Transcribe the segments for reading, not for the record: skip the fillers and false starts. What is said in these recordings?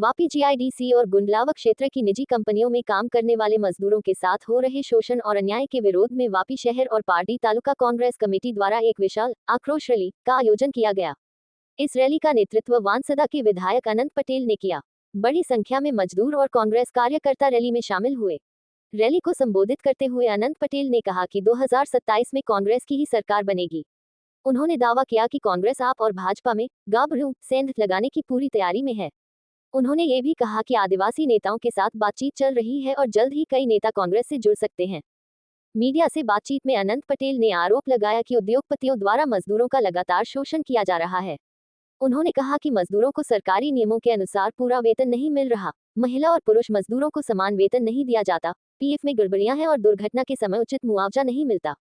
Vapi GIDC और गुंडलावा क्षेत्र की निजी कंपनियों में काम करने वाले मजदूरों के साथ हो रहे शोषण और अन्याय के विरोध में वापी शहर और पार्टी तालुका कांग्रेस कमेटी द्वारा एक विशाल आक्रोश रैली का आयोजन किया गया। इस रैली का नेतृत्व वानसदा के विधायक अनंत पटेल ने किया। बड़ी संख्या में मजदूर और कांग्रेस कार्यकर्ता रैली में शामिल हुए। रैली को संबोधित करते हुए अनंत पटेल ने कहा कि 2027 में कांग्रेस की ही सरकार बनेगी। उन्होंने दावा किया कि कांग्रेस आप और भाजपा में गाबड़ू सेंध लगाने की पूरी तैयारी में है। उन्होंने ये भी कहा कि आदिवासी नेताओं के साथ बातचीत चल रही है और जल्द ही कई नेता कांग्रेस से जुड़ सकते हैं। मीडिया से बातचीत में अनंत पटेल ने आरोप लगाया कि उद्योगपतियों द्वारा मजदूरों का लगातार शोषण किया जा रहा है। उन्होंने कहा कि मजदूरों को सरकारी नियमों के अनुसार पूरा वेतन नहीं मिल रहा, महिला और पुरुष मजदूरों को समान वेतन नहीं दिया जाता, पीएफ में गड़बड़ियां हैं और दुर्घटना के समय उचित मुआवजा नहीं मिलता।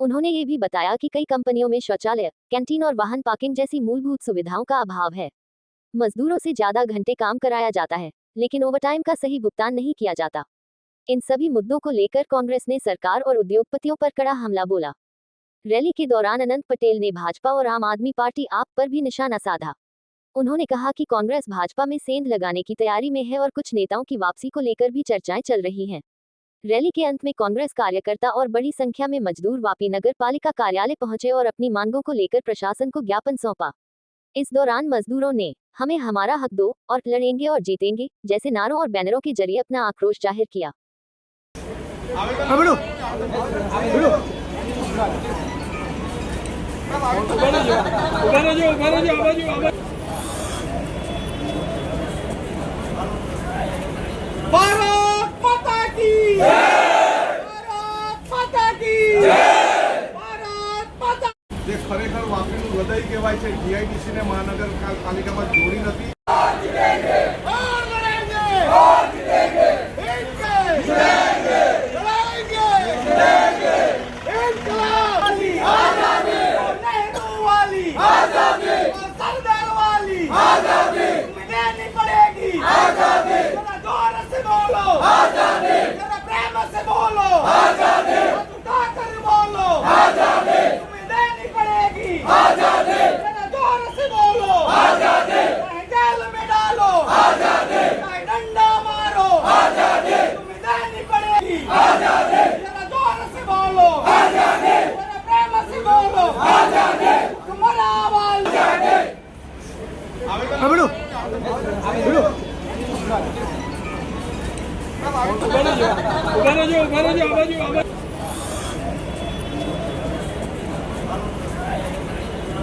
उन्होंने ये भी बताया कि कई कंपनियों में शौचालय, कैंटीन और वाहन पार्किंग जैसी मूलभूत सुविधाओं का अभाव है। मजदूरों से ज्यादा घंटे काम कराया जाता है, लेकिन ओवरटाइम का सही भुगतान नहीं किया जाता। इन सभी मुद्दों को लेकर कांग्रेस ने सरकार और उद्योगपतियों पर कड़ा हमला बोला। रैली के दौरान अनंत पटेल ने भाजपा और आम आदमी पार्टी आप पर भी निशाना साधा। उन्होंने कहा कि कांग्रेस भाजपा में सेंध लगाने की तैयारी में है और कुछ नेताओं की वापसी को लेकर भी चर्चाएं चल रही हैं। रैली के अंत में कांग्रेस कार्यकर्ता और बड़ी संख्या में मजदूर वापी नगर पालिका कार्यालय पहुंचे और अपनी मांगों को लेकर प्रशासन को ज्ञापन सौंपा। इस दौरान मजदूरों ने हमें हमारा हक दो और लड़ेंगे और जीतेंगे जैसे नारों और बैनरों के जरिए अपना आक्रोश जाहिर किया। भारत माता की भारत माता की भारत माता। જે ખરેખર વાપીનું હૃદય કહેવાય છે, જીઆઈડીસી ને મહાનગરપાલિકામાં જોડી નથી।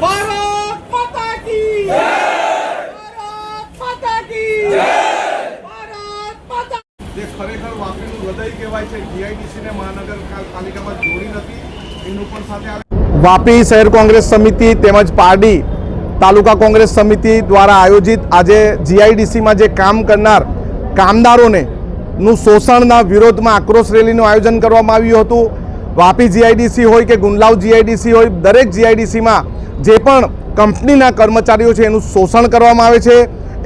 भारत माता की भारत माता की भारत माता। જે ખરેખર વાપીનું હૃદય કહેવાય છે, જીઆઈડીસી ને મહાનગરપાલિકામાં જોડી નથી, એનું પણ સાથે આવે। વાપી શહેર કોંગ્રેસ સમિતિ તેમજ પારડી તાલુકા કોંગ્રેસ સમિતિ દ્વારા આયોજિત આજે જીઆઈડીસીમાં જે કામ કરનાર કામદારોને નું શોષણના વિરોધમાં આક્રોશ રેલીનું આયોજન કરવામાં આવ્યું હતું। વાપી જીઆઈડીસી હોય કે ગુંડલાવ જીઆઈડીસી હોય, દરેક જીઆઈડીસીમાં જે પણ કંપનીના કર્મચારીઓ છે એનું શોષણ કરવામાં આવે છે।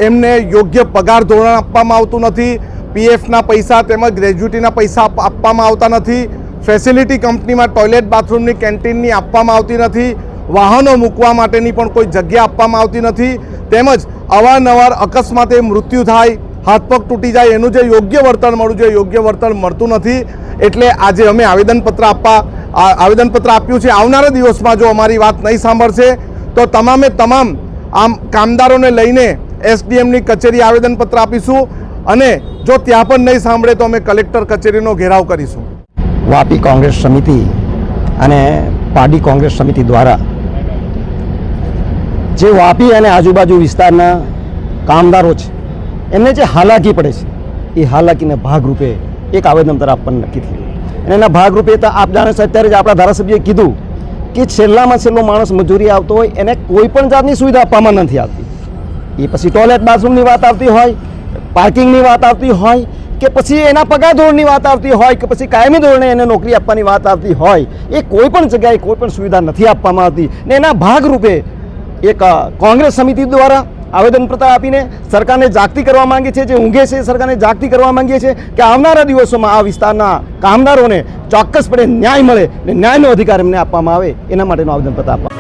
એમને યોગ્ય પગાર ધોરણ આપવામાં આવતું નથી, પીએફના પૈસા તેમજ ગ્રેજ્યુટીના પૈસા આપવામાં આવતા નથી, ફેસિલિટી કંપનીમાં ટોયલેટ બાથરૂમની કેન્ટીનની આપવામાં આવતી નથી, વાહનો મૂકવા માટેની પણ કોઈ જગ્યા આપવામાં આવતી નથી, તેમજ અવારનવાર અકસ્માતે મૃત્યુ થાય, હાથ પગ તૂટી જાય, એનું જે યોગ્ય વળતર મળવું જોઈએ યોગ્ય વળતર મળતું નથી। એટલે આજે અમે આવેદનપત્ર આપ્યું છે। આવનારા દિવસમાં જો અમારી વાત નહીં સાંભળશે તો તમામે તમામ આમ કામદારોને લઈને એસડીએમની કચેરી આવેદનપત્ર આપીશું અને જો ત્યાં પણ નહીં સાંભળે તો અમે કલેક્ટર કચેરીનો ઘેરાવ કરીશું। વાપી કોંગ્રેસ સમિતિ અને પારડી કોંગ્રેસ સમિતિ દ્વારા જે વાપી અને આજુબાજુ વિસ્તારના કામદારો છે એમને જે હાલાકી પડે છે એ હાલાકીના ભાગરૂપે એક આવેદનપત્ર આપવાનું નક્કી થયું અને એના ભાગરૂપે તો આપ જાણે છે અત્યારે જ આપણા ધારાસભ્યએ કીધું કે છેલ્લામાં છેલ્લો માણસ મજૂરી આવતો હોય એને કોઈ પણ જાતની સુવિધા આપવામાં નથી આવતી। એ પછી ટોયલેટ બાથરૂમની વાત આવતી હોય, પાર્કિંગની વાત આવતી હોય કે પછી એના પગાર ધોરણની વાત આવતી હોય કે પછી કાયમી ધોરણે એને નોકરી આપવાની વાત આવતી હોય, એ કોઈ પણ જગ્યાએ કોઈ પણ સુવિધા નથી આપવામાં આવતી ને એના ભાગરૂપે એક કોંગ્રેસ સમિતિ દ્વારા આવેદનપત્ર આપીને સરકારને જાગૃતિ કરવા માંગીએ છીએ। જે ઊંઘે છે સરકારને જાગૃતિ કરવા માંગીએ છીએ કે આવનારા દિવસોમાં આ વિસ્તારના કામદારોને ચોક્કસપણે ન્યાય મળે ને ન્યાયનો અધિકાર એમને આપવામાં આવે, એના માટેનું આવેદનપત્ર આપવા।